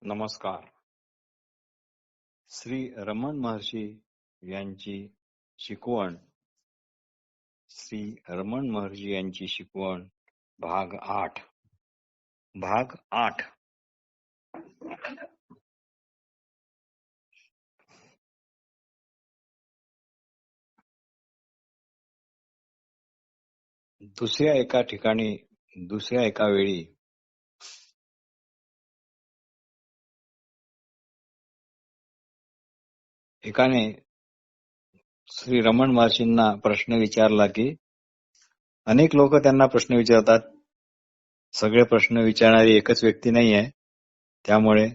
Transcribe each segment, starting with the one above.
नमस्कार. श्री रमण महर्षी यांची शिकवण. श्री रमण महर्षी यांची शिकवण भाग 8. भाग 8. दुसऱ्या एका ठिकाणी दुसऱ्या एका वेळी एकाने श्री रमण महर्षींना प्रश्न विचारला की अनेक लोक त्यांना प्रश्न विचारतात. सगळे प्रश्न विचारणारी एकच व्यक्ती नाही आहे. त्यामुळे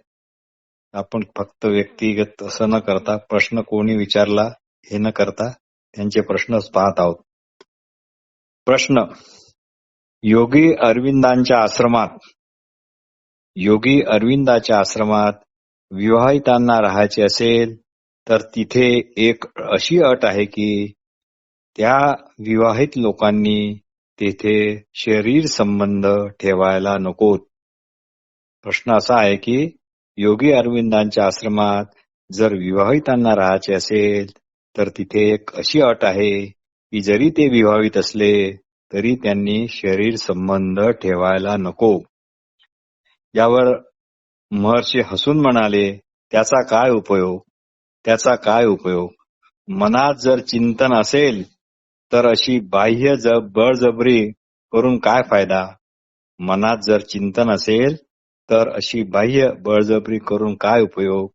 आपण फक्त व्यक्तिगत असं न करता प्रश्न कोणी विचारला हे न करता त्यांचे प्रश्नच पाहत आहोत. प्रश्न. योगी अरविंदाच्या आश्रमात विवाहितांना राहायचे असेल तर तिथे एक अशी अट आहे की त्या विवाहित लोकांनी तेथे शरीर संबंध ठेवायला नकोत. प्रश्न असा आहे की योगी अरविंदांच्या आश्रमात जर विवाहितांना राहायचे असेल तर तिथे एक अशी अट आहे की जरी ते विवाहित असले तरी त्यांनी शरीर संबंध ठेवायला नको. यावर महर्षी हसून म्हणाले, त्याचा काय उपयोग? मनात जर चिंतन असेल तर अशी बाह्य बळजबरी करून काय फायदा? मनात जर चिंतन असेल तर अशी बाह्य बळजबरी करून काय उपयोग?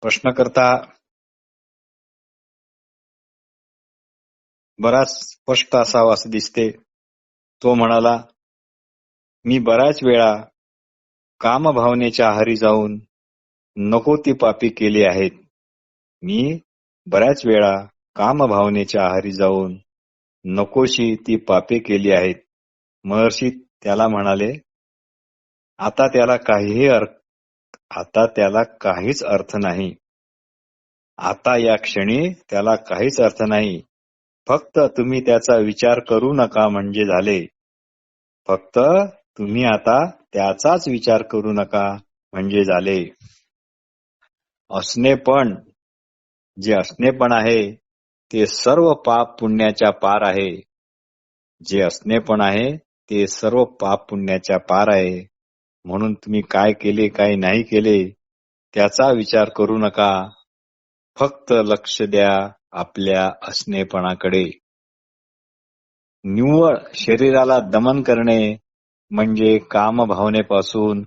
प्रश्नकर्ता बराच स्पष्ट असावा असं दिसते. तो म्हणाला, मी बऱ्याच वेळा कामभावनेच्या आहारी जाऊन नको ती पापी केली आहेत. नकोशी ती पापे केली आहेत. महर्षी त्याला म्हणाले, आता त्याला काहीच अर्थ नाही. आता या क्षणी त्याला काहीच अर्थ नाही. फक्त तुम्ही त्याचा विचार करू नका म्हणजे झाले. फक्त तुम्ही आता त्याचाच विचार करू नका म्हणजे झाले. असणेपण आहे ते सर्व पाप पुण्याच्या पार आहे. म्हणून तुम्ही काय केले काय नाही केले त्याचा विचार करू नका. फक्त लक्ष द्या आपल्या असणेपणाकडे. निव्वळ शरीराला दमन करणे म्हणजे कामभावनेपासून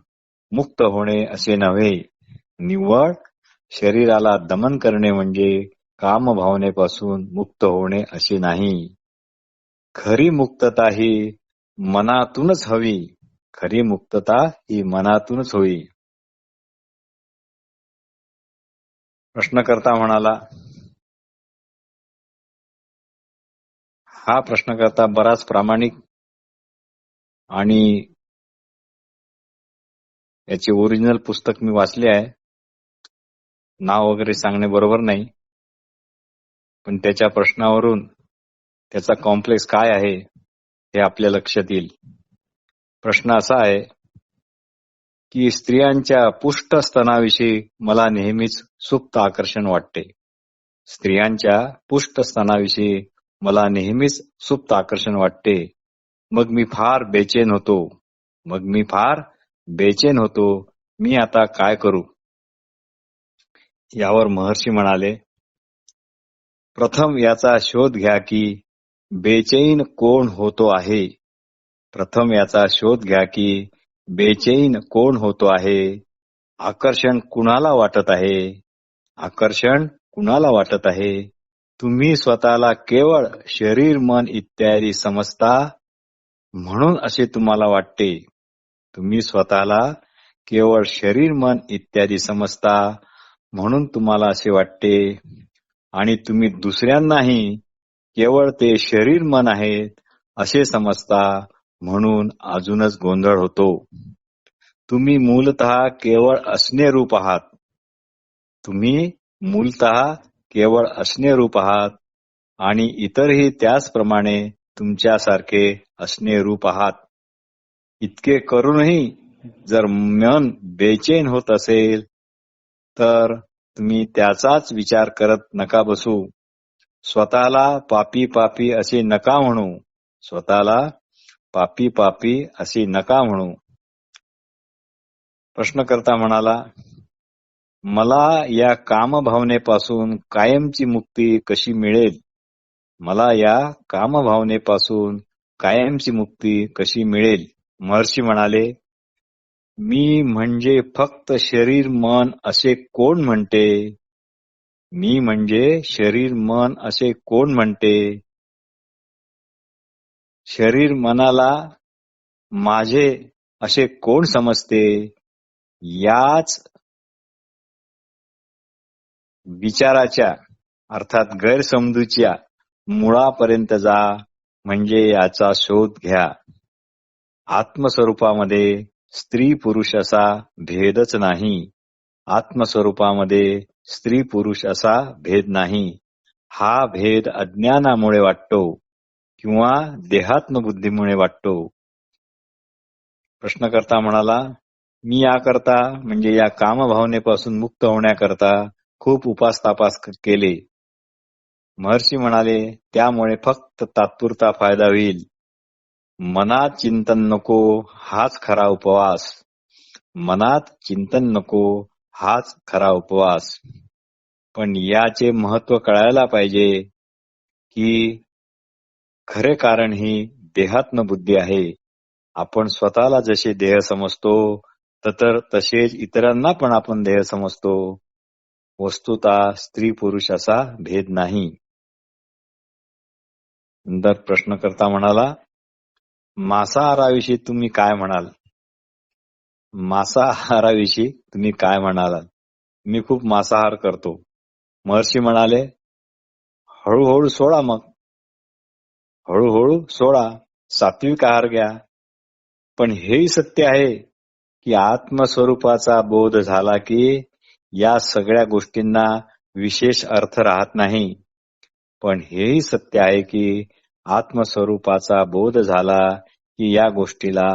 मुक्त होणे असे नव्हे. निव्वळ शरीराला दमन करणे म्हणजे कामभावनेपासून मुक्त होणे असे नाही. खरी मुक्तता ही मनातूनच होई. प्रश्नकर्ता म्हणाला, हा प्रश्नकर्ता बराच प्रामाणिक आणि याचे ओरिजिनल पुस्तक मी वाचले आहे. नाव वगैरे सांगणे बरोबर नाही, पण त्याच्या प्रश्नावरून त्याचा कॉम्प्लेक्स काय आहे हे आपल्या लक्षात येईल. प्रश्न असा आहे की स्त्रियांच्या पुष्ट स्तनाविषयी मला नेहमीच सुप्त आकर्षण वाटते. मग मी फार बेचैन होतो. मी आता काय करू? यावर महर्षी म्हणाले, प्रथम याचा शोध घ्या की बेचैन कोण होतो आहे. आकर्षण कुणाला वाटत आहे? तुम्ही स्वतःला केवळ शरीर मन इत्यादी समजता म्हणून असे तुम्हाला वाटते. आणि तुम्ही दुसऱ्यांनाही केवळ ते शरीर मन आहेत असे समजता म्हणून अजूनच गोंधळ होतो. तुम्ही मूलतः केवळ असणे रूप आहात आणि इतरही त्याचप्रमाणे तुमच्यासारखे असणे रूप आहात. इतके करूनही जर मन बेचैन होत असेल तर तुम्ही त्याचाच विचार करत नका बसू. स्वतःला पापी पापी असे नका म्हणू. स्वतःला पापी पापी असे नका म्हणू. प्रश्नकर्ता म्हणाला, मला या कामभावनेपासून कायमची मुक्ती कशी मिळेल? मला या कामभावनेपासून कायमची मुक्ती कशी मिळेल? महर्षी म्हणाले, मी म्हणजे फक्त शरीर मन असे कोण म्हणते? मी म्हणजे शरीर मन असे कोण म्हणते? शरीर मनाला माझे असे कोण समजते? याच विचाराच्या अर्थात गैरसमजूच्या मुळापर्यंत जा, म्हणजे याचा शोध घ्या. आत्मस्वरूपामध्ये स्त्री पुरुष असा भेदच नाही. आत्मस्वरूपामध्ये स्त्री पुरुष असा भेद नाही. हा भेद अज्ञानामुळे वाटतो किंवा देहात्मबुद्धीमुळे वाटतो. प्रश्नकर्ता म्हणाला, मी याकरता म्हणजे या कामभावनेपासून मुक्त होण्याकरता खूप उपास तापास केले. महर्षी म्हणाले, त्यामुळे फक्त तात्पुरता फायदा होईल. मनात चिंतन नको हाच खरा उपवास. मनात चिंतन नको हाच खरा उपवास. पण याचे महत्व कळायला पाहिजे की खरे कारण ही देहात्म बुद्धी आहे. आपण स्वतःला जसे देह समजतो तर तसेच इतरांना पण आपण देह समजतो. वस्तुतः स्त्री पुरुष असा भेद नाही. नंतर प्रश्नकर्ता म्हणाला, मांसाहाराविषयी तुम्ही काय म्हणाल? मांसाहाराविषयी तुम्ही काय म्हणाल? मी खूप मांसाहार करतो. महर्षी म्हणाले, हळूहळू सोडा. मग हळूहळू सोडा, सात्विक आहार घ्या. पण हेही सत्य आहे की आत्मस्वरूपाचा बोध झाला की या सगळ्या गोष्टींना विशेष अर्थ राहत नाही. पण हेही सत्य आहे की आत्मस्वरूपाचा बोध झाला की या गोष्टीला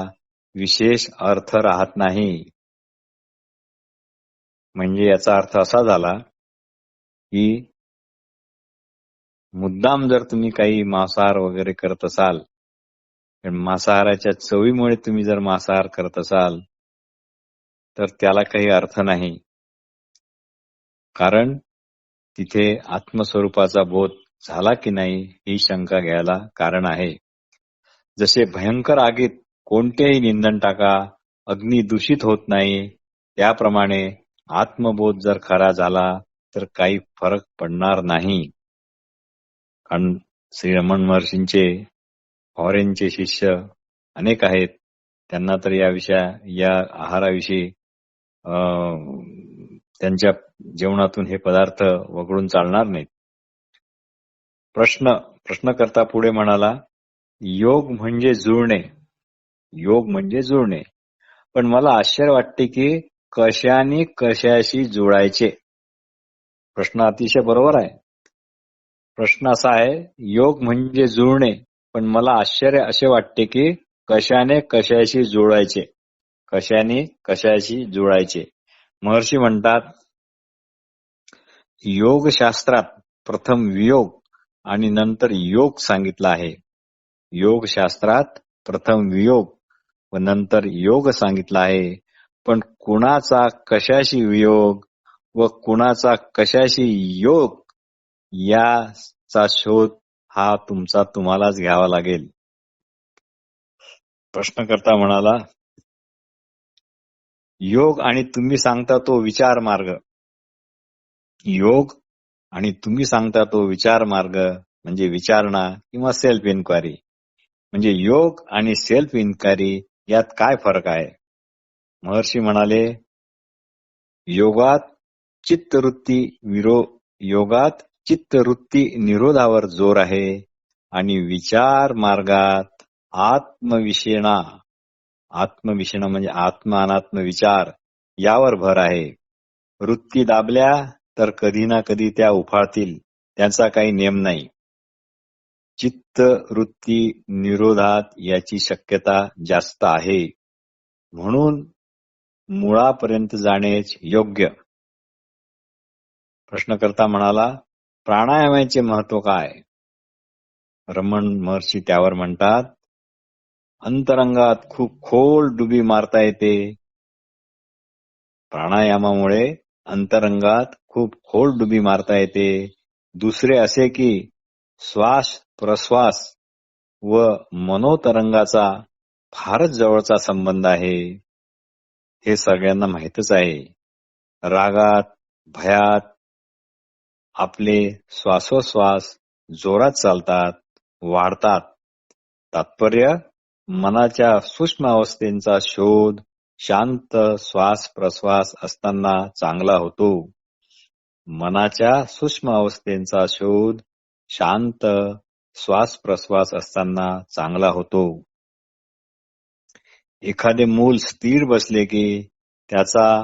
विशेष अर्थ राहत नाही. म्हणजे याचा अर्थ असा झाला की मुद्दाम जर तुम्ही काही मांसाहार वगैरे करत असाल, मांसाहाराच्या चवीमुळे तुम्ही जर मांसाहार करत असाल तर त्याला काही अर्थ नाही. कारण तिथे आत्मस्वरूपाचा बोध झाला की नाही ही शंका घ्यायला कारण आहे. जसे भयंकर आगीत कोणतेही इंधन टाका, अग्नी दूषित होत नाही, त्याप्रमाणे आत्मबोध जर खरा झाला तर काही फरक पडणार नाही. कारण श्री रमण महर्षींचे फॉरेनचे शिष्य अनेक आहेत. त्यांना तर या आहाराविषयी त्यांच्या जेवणातून हे पदार्थ वगळून चालणार नाहीत. प्रश्नकर्ता पुढे म्हणाला, योग म्हणजे जुळणे. योग म्हणजे जुळणे. पण मला आश्चर्य वाटते की कशाने कशाशी जुळायचे. प्रश्न अतिशय बरोबर आहे. प्रश्न असा आहे, योग म्हणजे जुळणे, पण मला आश्चर्य असे वाटते की कशाने कशाशी जुळायचे. कशाने कशाशी जुळायचे. महर्षी म्हणतात, योगशास्त्रात प्रथम वियोग आणि नंतर योग सांगितला आहे. योगशास्त्रात प्रथम वियोग व नंतर योग सांगितला आहे. पण कुणाचा कशाशी वियोग व कुणाचा कशाशी योग याचा शोध हा तुम्हालाच घ्यावा लागेल. प्रश्नकर्ता म्हणाला, योग आणि तुम्ही सांगता तो विचार मार्ग. योग आणि तुम्ही सांगता तो विचार मार्ग म्हणजे विचारणा किंवा सेल्फ इन्क्वायरी. म्हणजे योग आणि सेल्फ इन्क्वायरी यात काय फरक आहे? महर्षी म्हणाले, योगात चित्तवृत्ती निरोधावर जोर आहे आणि विचार मार्गात आत्मविषयणा म्हणजे आत्मा अनात्म विचार यावर भर आहे. वृत्ती दाबल्या तर कधी ना कधी त्या उफाळतील, त्यांचा काही नेम नाही. चित्त वृत्ती निरोधात याची शक्यता जास्त आहे. म्हणून मुळापर्यंत जाणेच योग्य. प्रश्नकर्ता म्हणाला, प्राणायामाचे महत्व काय? रमण महर्षी त्यावर म्हणतात, अंतरंगात खूप खोल डुबी मारता येते. प्राणायामामुळे अंतरंगात खूप खोल डुबी मारता येते. दुसरे असे की श्वास प्रश्वास व मनोतरंगाचा फारच जवळचा संबंध आहे. हे सगळ्यांना माहीतच आहे. रागात भयात आपले श्वासोश्वास जोरात चालतात, वाढतात. तात्पर्य मनाच्या सूक्ष्म अवस्थेचा शोध शांत श्वास प्रश्वास असताना चांगला होतो. मनाच्या सूक्ष्म अवस्थेचा शोध शांत श्वास प्रश्वास असताना चांगला होतो. एखादे मूल स्थिर बसले की त्याचा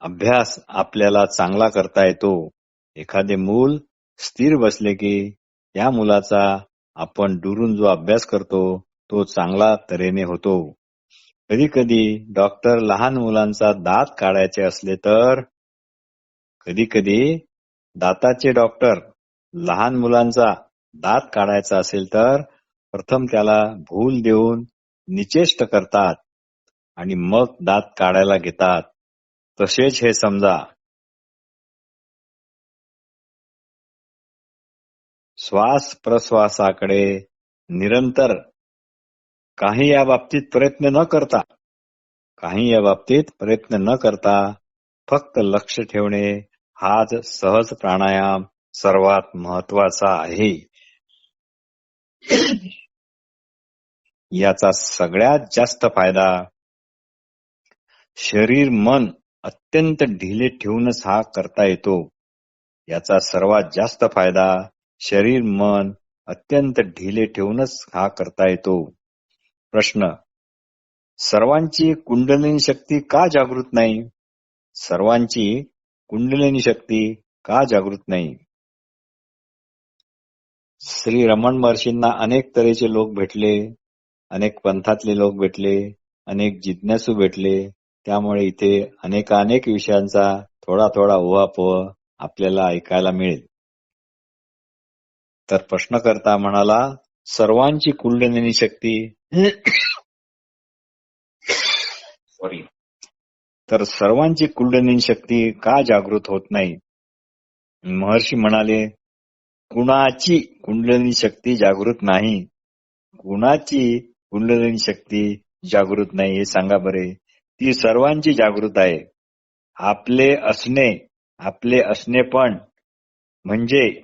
अभ्यास आपल्याला चांगला करता येतो. एखादे मूल स्थिर बसले की त्या मुलाचा आपण दुरून जो अभ्यास करतो तो चांगला तऱ्हेने होतो. कधी कधी डॉक्टर लहान मुलांचा दात काढायचे असले तर, कधी कधी दाताचे डॉक्टर लहान मुलांचा दात काढायचा असेल तर प्रथम त्याला भूल देऊन निचेष्ट करतात आणि मग दात काढायला घेतात. तसेच हे समजा, श्वास प्रश्वासाकडे निरंतर काही या बाबतीत प्रयत्न न करता फक्त लक्ष ठेवणे हाच सहज प्राणायाम सर्वात महत्वाचा आहे. याचा सगळ्यात जास्त फायदा शरीर मन अत्यंत ढिले ठेवूनच हा करता येतो. याचा सर्वात जास्त फायदा शरीर मन अत्यंत ढिले ठेवूनच हा करता येतो. प्रश्न, सर्वांची कुंडलिनी शक्ती का जागृत नाही? सर्वांची कुंडलिनी शक्ती का जागृत नाही? श्री रमण महर्षींना अनेक तऱ्हेचे लोक भेटले, अनेक पंथातले लोक भेटले, अनेक जिज्ञासू भेटले. त्यामुळे इथे अनेकानेक विषयांचा थोडा थोडा उहापोह आपल्याला ऐकायला मिळेल. तर प्रश्नकर्ता म्हणाला, सर्वांची कुंडलिनी शक्ती तर सर्वांची कुंडलिनी शक्ती का जागृत होत नाही? महर्षी म्हणाले, कुणाची कुंडलिनी शक्ती जागृत नाही? कुणाची कुंडलिनी शक्ती जागृत नाही हे सांगा बरे. ती सर्वांची जागृत आहे. आपले असणेपण म्हणजे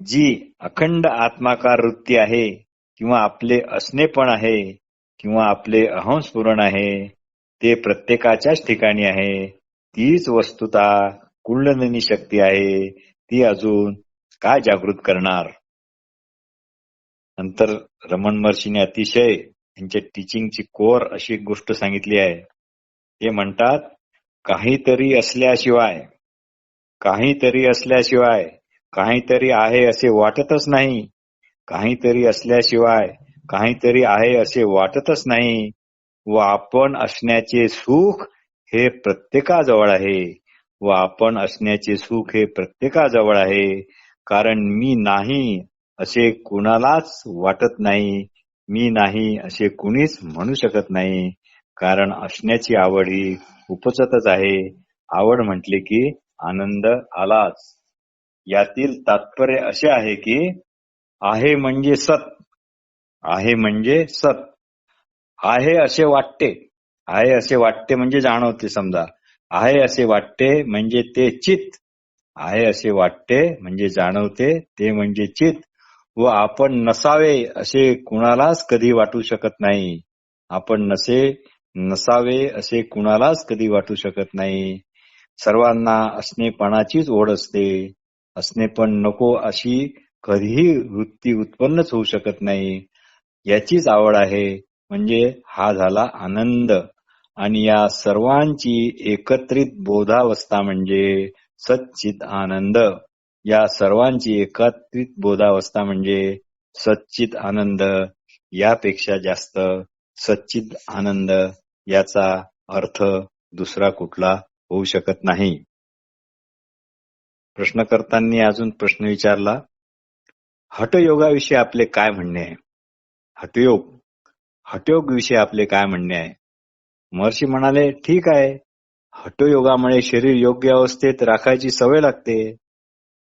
जी अखंड आत्माकार वृत्ती आहे, किंवा आपले असणेपण आहे, किंवा आपले अहंस्फुरण आहे, ते प्रत्येकाच्याच ठिकाणी आहे. तीच वस्तुता कुंडलिनी शक्ती आहे. ती अजून काय जागृत करणार? नंतर रमण महर्षीने अतिशय त्यांच्या टीचिंगची कोर अशी एक गोष्ट सांगितली आहे. ते म्हणतात, काहीतरी असल्याशिवाय काहीतरी आहे असे वाटतच नाही. काहीतरी असल्याशिवाय काहीतरी आहे असे वाटतच नाही. व आपण असण्याचे सुख हे प्रत्येकाजवळ आहे. कारण मी नाही असे कुणालाच वाटत नाही. मी नाही असे कुणीच म्हणू शकत नाही. कारण असण्याची आवड ही उपजतच आहे. आवड म्हटले की आनंद आलाच. यातील तात्पर्य असे आहे की आहे म्हणजे सत. आहे असे वाटते म्हणजे जाणवते. समजा आहे असे वाटते म्हणजे ते चित्त. आहे असे वाटते म्हणजे जाणवते ते म्हणजे चित्त. व आपण नसावे असे कुणालाच कधी वाटू शकत नाही. सर्वांना असणेपणाचीच ओढ असते. असणेपण नको अशी कधीही वृत्ती उत्पन्नच होऊ शकत नाही. याचीच आवड आहे म्हणजे हा झाला आनंद. आणि या सर्वांची एकत्रित बोधावस्था म्हणजे सच्चिद आनंद. यापेक्षा जास्त सच्चिद आनंद याचा अर्थ दुसरा कुठला होऊ शकत नाही. प्रश्नकर्त्यांनी अजून प्रश्न विचारला, हठयोगाविषयी आपले काय म्हणणे आहे? हठयोग विषयी आपले काय म्हणणे आहे? महर्षी म्हणाले, ठीक आहे, हठयोगामुळे शरीर योग्य अवस्थेत राखायची सवय लागते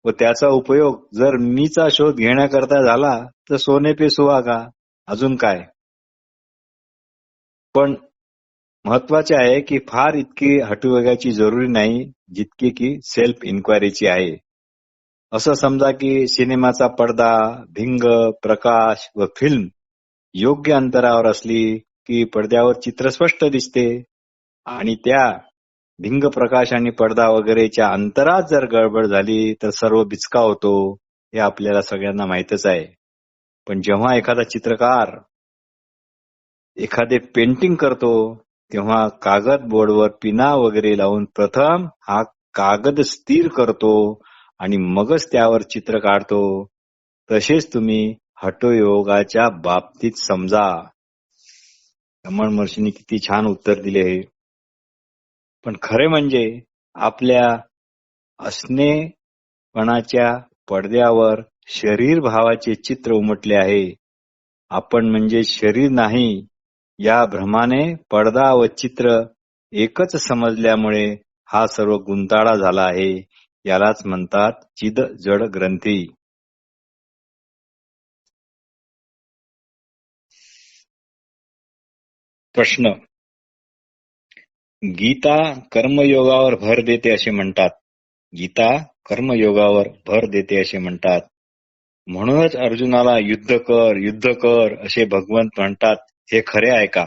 व त्याचा उपयोग जर मीचा शोध घेण्याकरता झाला तर सोने पे सुहागा, अजून काय. पण महत्वाचे आहे की फार इतकी हठयोगाची जरुरी नाही जितकी की सेल्फ इन्क्वायरीची आहे. असं समजा की सिनेमाचा पडदा, भिंग, प्रकाश व फिल्म योग्य अंतरावर असली की पडद्यावर चित्र स्पष्ट दिसते आणि त्या भिंग, प्रकाश आणि पडदा वगैरेच्या अंतरात जर गडबड झाली तर सर्व बिचका होतो, हे आपल्याला सगळ्यांना माहीतच आहे. पण जेव्हा एखादा चित्रकार एखादे पेंटिंग करतो तेव्हा कागद बोर्डवर पिना वगैरे लावून प्रथम हा कागद स्थिर करतो आणि मगच त्यावर चित्र काढतो. तसेच तुम्ही हठयोगाच्या बाबतीत समजा. रमण महर्षींनी किती छान उत्तर दिले आहे. पण खरे म्हणजे आपल्या असणेपणाच्या पडद्यावर शरीर भावाचे चित्र उमटले आहे. आपण म्हणजे शरीर नाही या भ्रमाने पडदा व चित्र एकच समजल्यामुळे हा सर्व गुंताळा झाला आहे. यालाच म्हणतात चिद जड ग्रंथी. प्रश्न, गीता कर्मयोगावर भर देते असे म्हणतात. गीता कर्मयोगावर भर देते असे म्हणतात. म्हणूनच अर्जुनाला युद्ध कर असे भगवंत म्हणतात. हे खरे आहे का?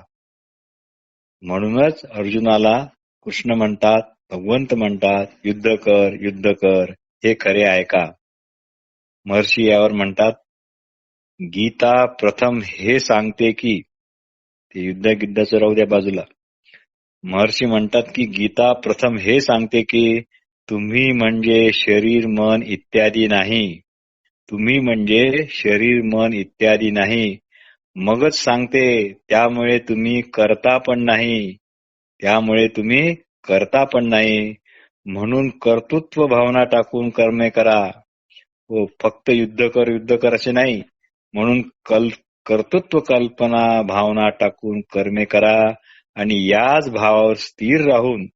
म्हणूनच अर्जुनाला कृष्ण म्हणतात, भगवंत म्हणतात, युद्ध कर, हे खरे आहे का? महर्षी यावर म्हणतात, गीता प्रथम हे सांगते की, ते युद्धाचं राहू द्या बाजूला. महर्षी म्हणतात की गीता प्रथम हे सांगते की तुम्ही म्हणजे शरीर मन इत्यादी नाही. तुम्ही म्हणजे शरीर मन इत्यादी नाही. मगच सांगते त्यामुळे तुम्ही करता पण नाही. म्हणून कर्तृत्व भावना टाकून कर्मे करा. हो, फक्त युद्ध कर असे नाही. म्हणून कर्तृत्व कल्पना भावना टाकून कर्मे करा आणि याच भावावर स्थिर राहून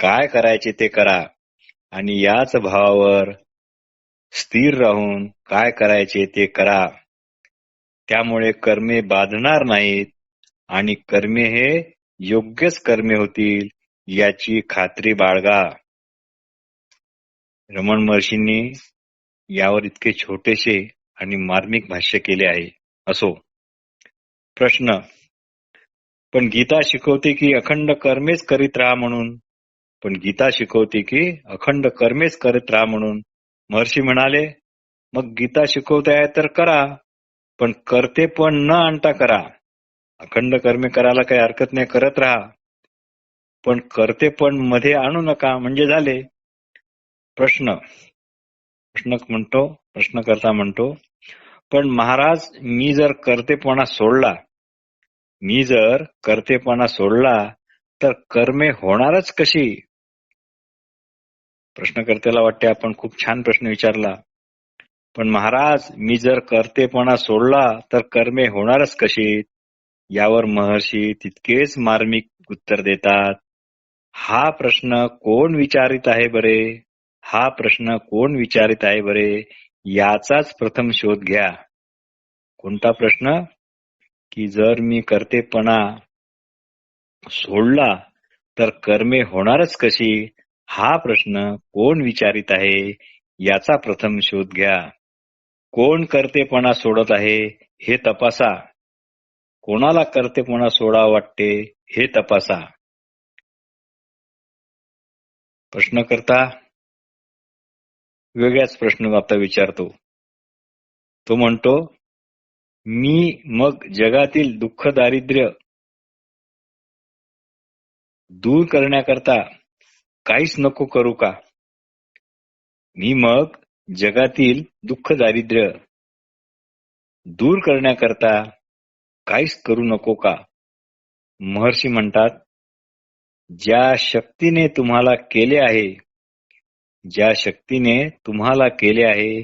काय करायचे ते करा. आणि याच भावावर स्थिर राहून काय करायचे ते करा. त्यामुळे कर्मे बाधणार नाहीत आणि कर्मे हे योग्यच कर्मे होतील याची खात्री बाळगा. रमण महर्षींनी यावर इतके छोटेसे आणि मार्मिक भाष्य केले आहे. असो. प्रश्न, पण गीता शिकवते की अखंड कर्मेच करीत राहा म्हणून. महर्षी म्हणाले, मग गीता शिकवताय तर करा, पण करते पण न आणता करा. अखंड कर्मे करायला काही हरकत नाही, करत राहा, पण करते पण मध्ये आणू नका, म्हणजे झाले. प्रश्नकर्ता म्हणतो, पण महाराज मी जर करतेपणा सोडला तर कर्मे होणारच कशी? प्रश्नकर्त्याला वाटते आपण खूप छान प्रश्न विचारला. पण महाराज मी जर करतेपणा सोडला तर कर्मे होणारच कशी? यावर महर्षी तितकेच मार्मिक उत्तर देतात. हा प्रश्न कोण विचारित आहे बरे? याचाच प्रथम शोध घ्या. कोणता प्रश्न? की जर मी करतेपणा सोडला तर कर्मे होणारच कशी? हा प्रश्न कोण विचारित आहे याचा प्रथम शोध घ्या. कोण करतेपणा सोडत आहे हे तपासा. कोणाला करतेपणा सोडा वाटते हे तपासा. प्रश्नकर्ता वेगळ्याच प्रश्न आता विचारतो. तो म्हणतो, मी मग जगातील दुःख दारिद्र्य दूर करण्याकरता काहीच नको करू का? मी मग जगातील दुःख दारिद्र्य दूर करण्याकरता काहीच करू नको का? महर्षी म्हणतात, ज्या शक्तीने तुम्हाला केले आहे, ज्या शक्तीने तुम्हाला केले आहे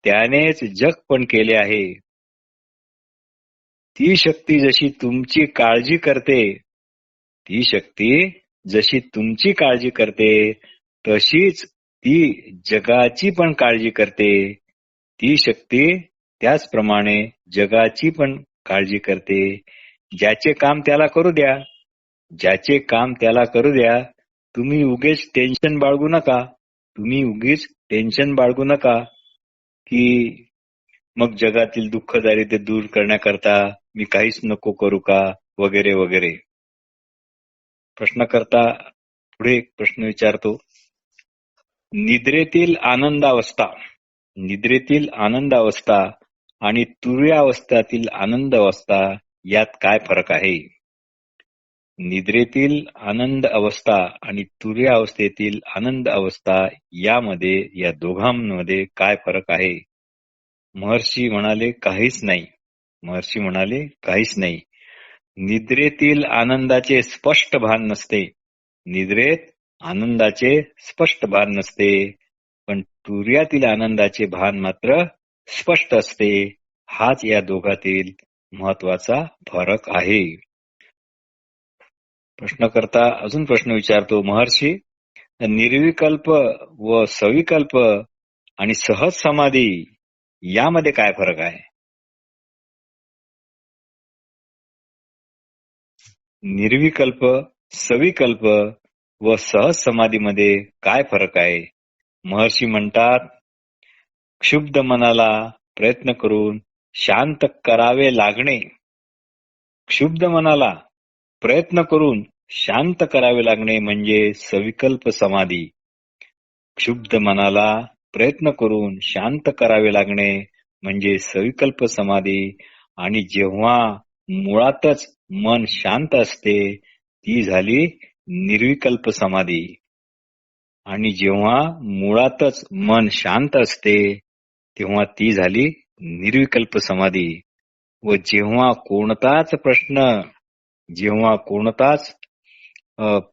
त्यानेच जग पण केले आहे. ती शक्ती जशी तुमची काळजी करते, ती शक्ती जशी तुमची काळजी करते तशीच ती जगाची पण काळजी करते. ती शक्ती त्याचप्रमाणे जगाची पण काळजी करते. ज्याचे काम त्याला करू द्या, ज्याचे काम त्याला करू द्या. तुम्ही उगीच टेन्शन बाळगू नका. तुम्ही उगीच टेन्शन बाळगू नका की मग जगातील दुःख दारिद्र्य दूर करण्याकरता मी काहीच नको करू का, वगैरे वगैरे. प्रश्नकर्ता पुढे एक प्रश्न विचारतो. निद्रेतील आनंदावस्था, निद्रेतील आनंदावस्था आणि तुर्यावस्थातील आनंद अवस्था यात काय फरक आहे? निद्रेतील आनंद अवस्था आणि तुर्यावस्थेतील आनंद अवस्था यामध्ये, या दोघांमध्ये काय फरक आहे? महर्षी म्हणाले काहीच नाही. महर्षी म्हणाले काहीच नाही. निद्रेतील आनंदाचे स्पष्ट भान नसते. निद्रेत आनंदाचे स्पष्ट भान नसते, पण तुर्यातील आनंदाचे भान मात्र स्पष्ट असते. हाच या दोघातील महत्वाचा फरक आहे. प्रश्नकर्ता अजून प्रश्न विचारतो. महर्षी, निर्विकल्प व सविकल्प आणि सहज समाधी यामध्ये काय फरक आहे? निर्विकल्प, सविकल्प व सहज समाधीमध्ये काय फरक आहे? महर्षी म्हणतात, क्षुब्ध मनाला प्रयत्न करून शांत करावे लागणे, क्षुब्ध मनाला प्रयत्न करून शांत करावे लागणे म्हणजे सविकल्प समाधी. क्षुब्ध मनाला प्रयत्न करून शांत करावे लागणे म्हणजे सविकल्प समाधी. आणि जेव्हा मुळातच मन शांत असते ती झाली निर्विकल्प समाधी. आणि जेव्हा मुळातच मन शांत असते तेव्हा ती झाली निर्विकल्प समाधी. व जेव्हा कोणताच प्रश्न, जेव्हा कोणताच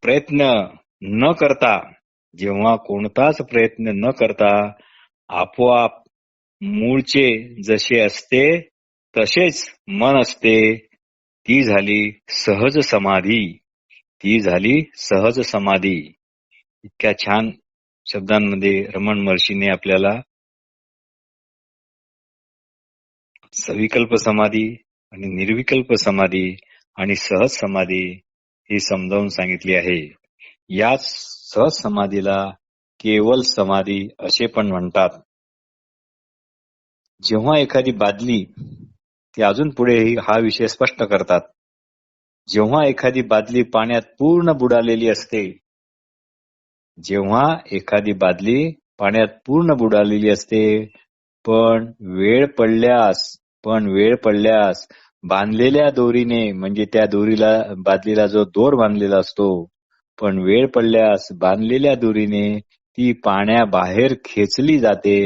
प्रयत्न न करता, जेव्हा कोणताच प्रयत्न न करता आपोआप मूळचे जसे असते तसेच मन असते ती झाली सहज समाधी. ती झाली सहज समाधी. इतक्या छान शब्दांमध्ये रमण महर्षीने आपल्याला सविकल्प समाधी आणि निर्विकल्प समाधी आणि सहज समाधी ही समजावून सांगितली आहे. याच सहज समाधीला केवल समाधी असे पण म्हणतात. जेव्हा एखादी बादली, ते अजून पुढे हा विषय स्पष्ट करतात, जेव्हा एखादी बादली पाण्यात पूर्ण बुडालेली असते, जेव्हा एखादी बादली पाण्यात पूर्ण बुडालेली असते, पण वेळ पडल्यास बांधलेल्या दोरीने, म्हणजे त्या दोरीला, बादलीला जो दोर बांधलेला असतो, पण वेळ पडल्यास बांधलेल्या दोरीने ती पाण्याबाहेर खेचली जाते,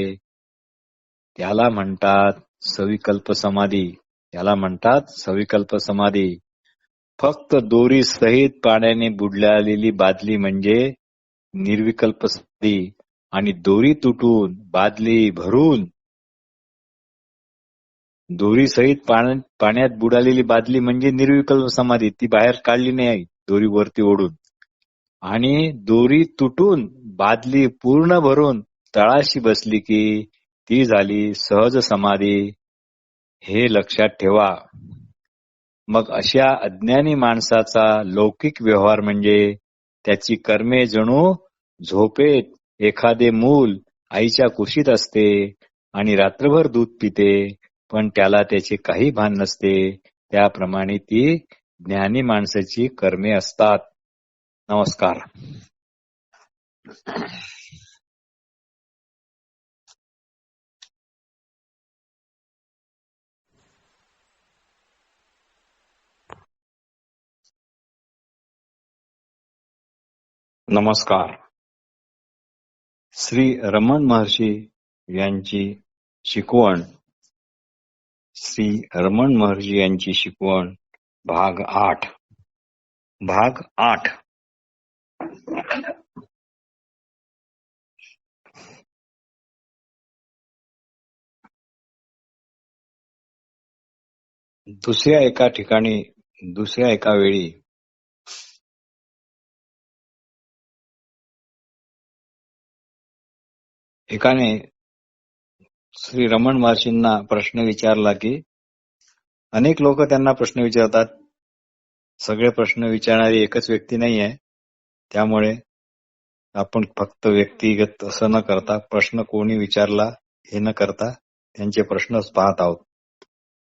त्याला म्हणतात सविकल्प समाधी. त्याला म्हणतात सविकल्प समाधी. फक्त दोरी सहित पाण्याने बुडलेली बादली म्हणजे निर्विकल्प समाधी. आणि दोरी तुटून बादली भरून, दोरी सहित पाण्यात बुडालेली बादली म्हणजे निर्विकल्प समाधी. ती बाहेर काढली नाही दोरी वरती ओढून. आणि दोरी तुटून बादली पूर्ण भरून तळाशी बसली की ती झाली सहज समाधी. हे लक्षात ठेवा. मग अशा अज्ञानी माणसाचा लौकिक व्यवहार म्हणजे त्याची कर्मे जणू झोपेत एखादे मूल आईच्या कुशीत असते आणि रात्रभर दूध पिते, पण त्याला त्याचे काही भान नसते, त्याप्रमाणे ती ज्ञानी माणसाची कर्मे असतात. नमस्कार. नमस्कार. श्री रमण महर्षी यांची शिकवण, श्री रमण महर्षी यांची शिकवण भाग 8. भाग 8. दुसऱ्या एका ठिकाणी दुसऱ्या एका वेळी एकाने श्री रमण महर्षींना प्रश्न विचारला की अनेक लोक त्यांना प्रश्न विचारतात. सगळे प्रश्न विचारणारी एकच व्यक्ती नाही आहे. त्यामुळे आपण फक्त व्यक्तिगत असं न करता प्रश्न कोणी विचारला हे न करता त्यांचे प्रश्नच पाहत आहोत.